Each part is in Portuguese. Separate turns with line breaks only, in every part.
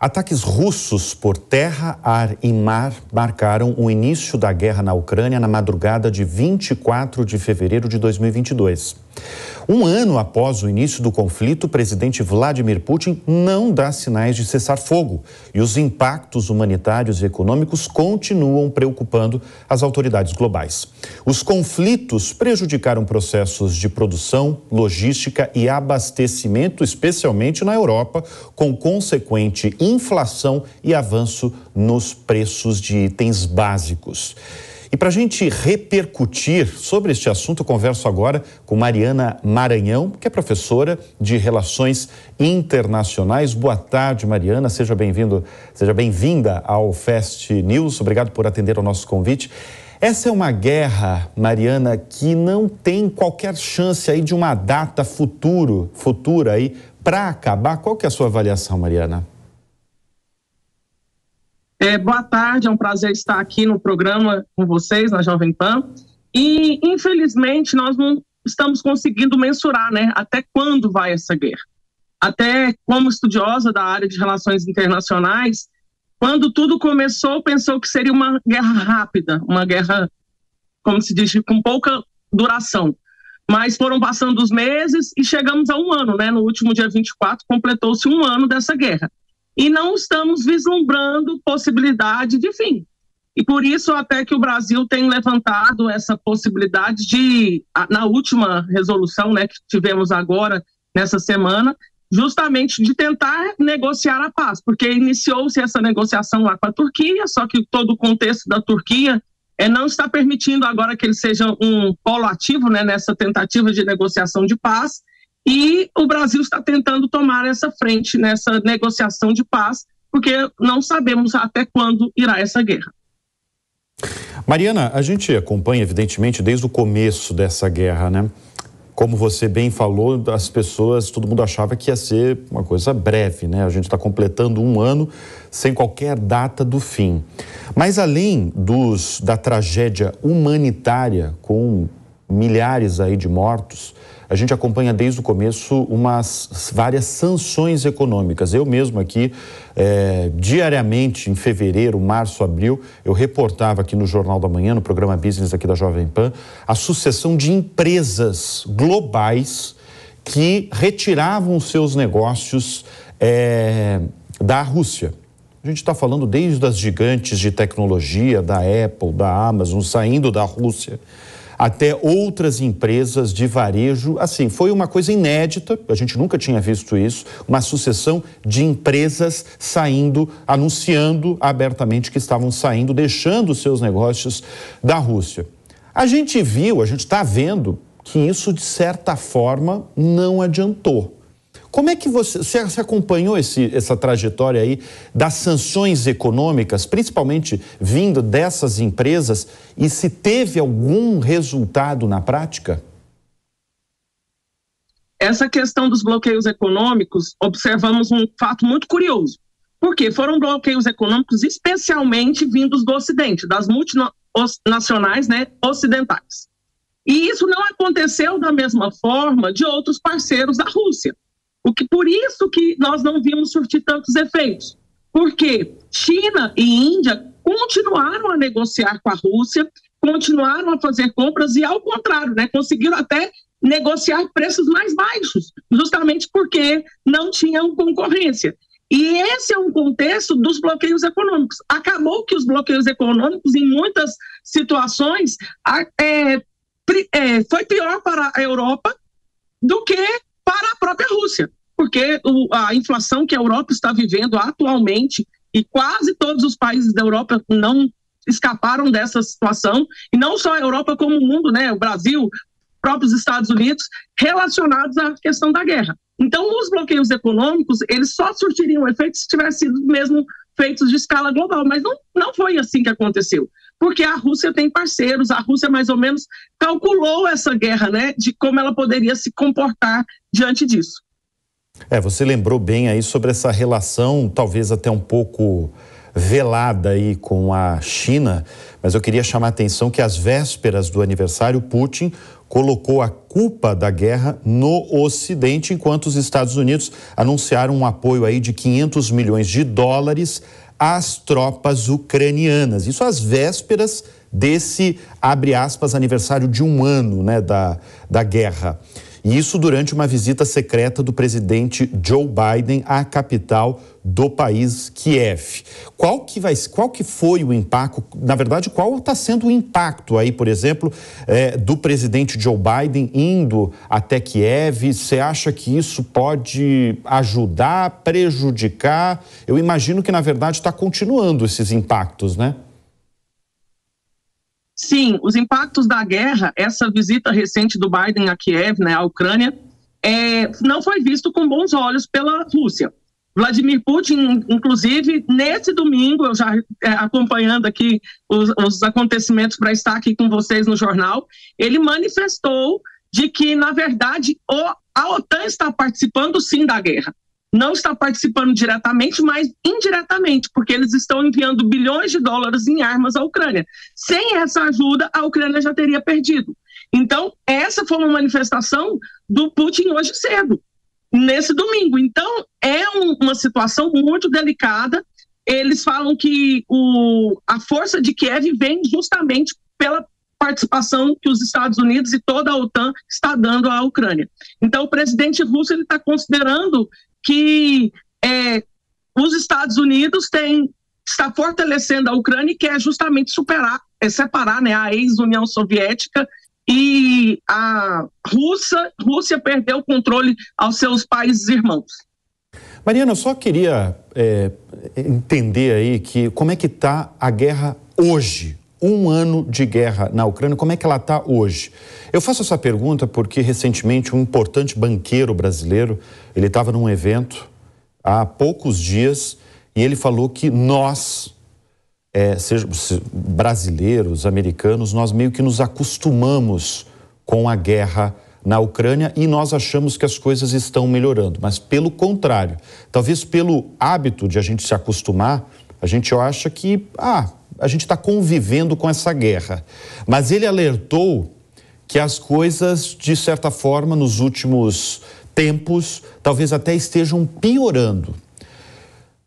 Ataques russos por terra, ar e mar marcaram o início da guerra na Ucrânia na madrugada de 24 de fevereiro de 2022. Um ano após o início do conflito, o presidente Vladimir Putin não dá sinais de cessar fogo e os impactos humanitários e econômicos continuam preocupando as autoridades globais. Os conflitos prejudicaram processos de produção, logística e abastecimento, especialmente na Europa, com consequente inflação e avanço nos preços de itens básicos. E para a gente repercutir sobre este assunto, eu converso agora com Mariana Maranhão, que é professora de Relações Internacionais. Boa tarde, Mariana. Seja bem-vinda ao Fast News. Obrigado por atender ao nosso convite. Essa é uma guerra, Mariana, que não tem qualquer chance aí de uma data futura aí para acabar. Qual que é a sua avaliação, Mariana?
Boa tarde, é um prazer estar aqui no programa com vocês, na Jovem Pan. E, infelizmente, nós não estamos conseguindo mensurar, até quando vai essa guerra. Até como estudiosa da área de relações internacionais, quando tudo começou, pensou que seria uma guerra rápida, uma guerra, como se diz, com pouca duração. Mas foram passando os meses e chegamos a um ano, No último dia 24, completou-se um ano dessa guerra. E não estamos vislumbrando possibilidade de fim. E por isso até que o Brasil tem levantado essa possibilidade de, na última resolução que tivemos agora, nessa semana, justamente de tentar negociar a paz, porque iniciou-se essa negociação lá com a Turquia, só que todo o contexto da Turquia não está permitindo agora que ele seja um polo ativo nessa tentativa de negociação de paz. E o Brasil está tentando tomar essa frente nessa negociação de paz, porque não sabemos até quando irá essa guerra.
Mariana, a gente acompanha, evidentemente, desde o começo dessa guerra, Como você bem falou, as pessoas, todo mundo achava que ia ser uma coisa breve, A gente está completando um ano sem qualquer data do fim. Mas além da tragédia humanitária, com milhares aí de mortos, a gente acompanha desde o começo várias sanções econômicas. Eu mesmo aqui, diariamente, em fevereiro, março, abril, eu reportava aqui no Jornal da Manhã, no programa Business aqui da Jovem Pan, a sucessão de empresas globais que retiravam seus negócios da Rússia. A gente está falando desde as gigantes de tecnologia, da Apple, da Amazon, saindo da Rússia, até outras empresas de varejo. Assim, foi uma coisa inédita, a gente nunca tinha visto isso, uma sucessão de empresas saindo, anunciando abertamente que estavam saindo, deixando seus negócios da Rússia. A gente está vendo que isso, de certa forma, não adiantou. Como é que você acompanhou essa trajetória aí das sanções econômicas, principalmente vindo dessas empresas, e se teve algum resultado na prática?
Essa questão dos bloqueios econômicos, observamos um fato muito curioso. Porque foram bloqueios econômicos especialmente vindos do Ocidente, das multinacionais ocidentais. E isso não aconteceu da mesma forma de outros parceiros da Rússia. Por isso que nós não vimos surtir tantos efeitos. Porque China e Índia continuaram a negociar com a Rússia, continuaram a fazer compras e, ao contrário, conseguiram até negociar preços mais baixos, justamente porque não tinham concorrência. E esse é um contexto dos bloqueios econômicos. Acabou que os bloqueios econômicos, em muitas situações, foi pior para a Europa do que para a própria Rússia, porque a inflação que a Europa está vivendo atualmente, e quase todos os países da Europa não escaparam dessa situação, e não só a Europa como o mundo, o Brasil, próprios Estados Unidos, relacionados à questão da guerra. Então, os bloqueios econômicos, eles só surtiriam efeito se tivessem sido mesmo feitos de escala global, mas não foi assim que aconteceu. Porque a Rússia tem parceiros, a Rússia mais ou menos calculou essa guerra, de como ela poderia se comportar diante disso.
Você lembrou bem aí sobre essa relação, talvez até um pouco velada aí com a China, mas eu queria chamar a atenção que às vésperas do aniversário, Putin colocou a culpa da guerra no Ocidente, enquanto os Estados Unidos anunciaram um apoio aí de 500 milhões de dólares às tropas ucranianas. Isso às vésperas desse, abre aspas, aniversário de 1 ano, né, da guerra. E isso durante uma visita secreta do presidente Joe Biden à capital do país, Kiev. Qual que foi o impacto, na verdade, qual está sendo o impacto aí, por exemplo, do presidente Joe Biden indo até Kiev? Você acha que isso pode ajudar, prejudicar? Eu imagino que, na verdade, está continuando esses impactos, né?
Sim, os impactos da guerra, essa visita recente do Biden a Kiev, né, à Ucrânia, não foi visto com bons olhos pela Rússia. Vladimir Putin, inclusive, nesse domingo, eu já acompanhando aqui os acontecimentos para estar aqui com vocês no jornal, ele manifestou de que, na verdade, a OTAN está participando sim da guerra. Não está participando diretamente, mas indiretamente, porque eles estão enviando bilhões de dólares em armas à Ucrânia. Sem essa ajuda, a Ucrânia já teria perdido. Então, essa foi uma manifestação do Putin hoje cedo, nesse domingo. Então, é uma situação muito delicada. Eles falam que a força de Kiev vem justamente pela participação que os Estados Unidos e toda a OTAN está dando à Ucrânia. Então, o presidente russo está considerando que os Estados Unidos está fortalecendo a Ucrânia e quer justamente separar, né, a ex-União Soviética, e a Rússia perdeu o controle aos seus países irmãos.
Mariana, eu só queria entender aí como é que está a guerra hoje. 1 ano de guerra na Ucrânia, como é que ela está hoje? Eu faço essa pergunta porque recentemente um importante banqueiro brasileiro, ele estava num evento há poucos dias e ele falou que nós, brasileiros, americanos, nós meio que nos acostumamos com a guerra na Ucrânia e nós achamos que as coisas estão melhorando, mas pelo contrário, talvez pelo hábito de a gente se acostumar, a gente acha que, a gente está convivendo com essa guerra. Mas ele alertou que as coisas, de certa forma, nos últimos tempos, talvez até estejam piorando.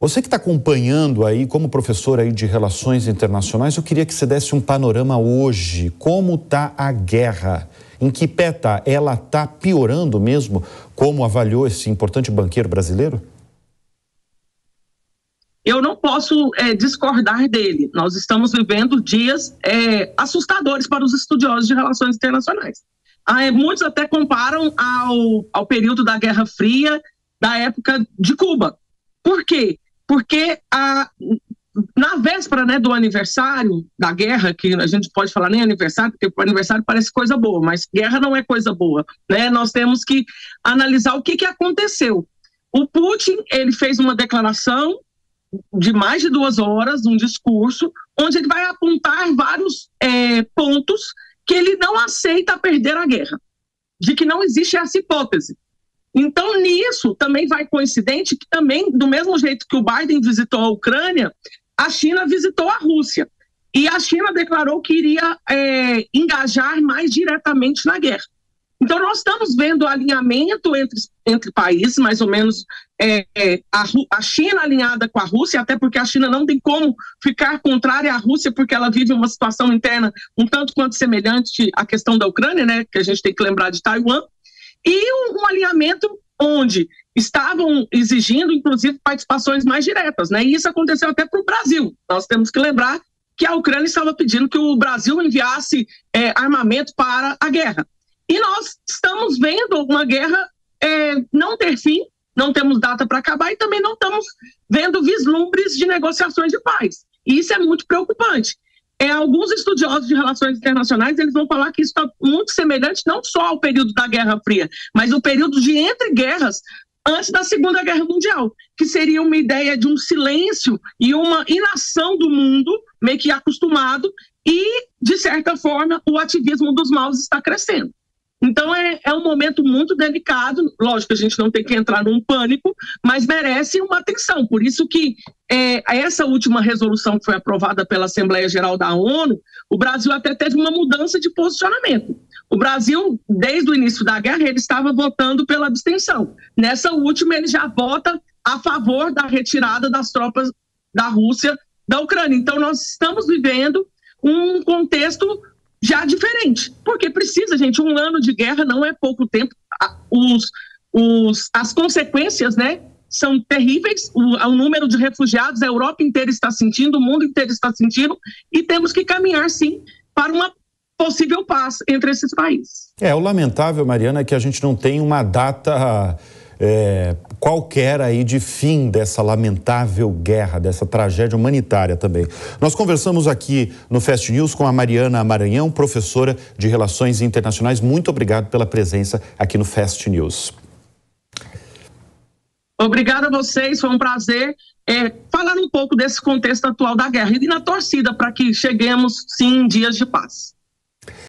Você que está acompanhando aí, como professor aí de Relações Internacionais, eu queria que você desse um panorama hoje. Como está a guerra? Em que pé está? Ela está piorando mesmo, como avaliou esse importante banqueiro brasileiro?
Eu não posso discordar dele. Nós estamos vivendo dias assustadores para os estudiosos de relações internacionais. Muitos até comparam ao período da Guerra Fria, da época de Cuba. Por quê? Porque na véspera, né, do aniversário da guerra, que a gente pode falar nem aniversário, porque o aniversário parece coisa boa, mas guerra não é coisa boa, né? Nós temos que analisar o que aconteceu. O Putin, ele fez uma declaração de mais de 2 horas, um discurso, onde ele vai apontar vários pontos que ele não aceita perder a guerra, de que não existe essa hipótese. Então, nisso, também vai coincidente que também, do mesmo jeito que o Biden visitou a Ucrânia, a China visitou a Rússia. E a China declarou que iria engajar mais diretamente na guerra. Então, nós estamos vendo alinhamento entre países, mais ou menos a China alinhada com a Rússia, até porque a China não tem como ficar contrária à Rússia, porque ela vive uma situação interna um tanto quanto semelhante à questão da Ucrânia, né, que a gente tem que lembrar de Taiwan, e um alinhamento onde estavam exigindo, inclusive, participações mais diretas, né, e isso aconteceu até para o Brasil. Nós temos que lembrar que a Ucrânia estava pedindo que o Brasil enviasse armamento para a guerra. E nós estamos vendo uma guerra não ter fim, não temos data para acabar e também não estamos vendo vislumbres de negociações de paz. E isso é muito preocupante. Alguns estudiosos de relações internacionais, eles vão falar que isso está muito semelhante não só ao período da Guerra Fria, mas o período de entre-guerras antes da Segunda Guerra Mundial, que seria uma ideia de um silêncio e uma inação do mundo, meio que acostumado, e, de certa forma, o ativismo dos maus está crescendo. Então, é um momento muito delicado. Lógico que a gente não tem que entrar num pânico, mas merece uma atenção. Por isso que essa última resolução que foi aprovada pela Assembleia Geral da ONU, o Brasil até teve uma mudança de posicionamento. O Brasil, desde o início da guerra, ele estava votando pela abstenção. Nessa última, ele já vota a favor da retirada das tropas da Rússia da Ucrânia. Então, nós estamos vivendo um contexto já diferente, porque precisa, gente, um ano de guerra não é pouco tempo. As consequências, né, são terríveis. O número de refugiados, a Europa inteira está sentindo, o mundo inteiro está sentindo, e temos que caminhar, sim, para uma possível paz entre esses países.
O lamentável, Mariana, é que a gente não tem uma data qualquer aí de fim dessa lamentável guerra, dessa tragédia humanitária também. Nós conversamos aqui no Fast News com a Mariana Maranhão, professora de Relações Internacionais. Muito obrigado pela presença aqui no Fast News.
Obrigada a vocês, foi um prazer falar um pouco desse contexto atual da guerra e na torcida para que cheguemos, sim, em dias de paz.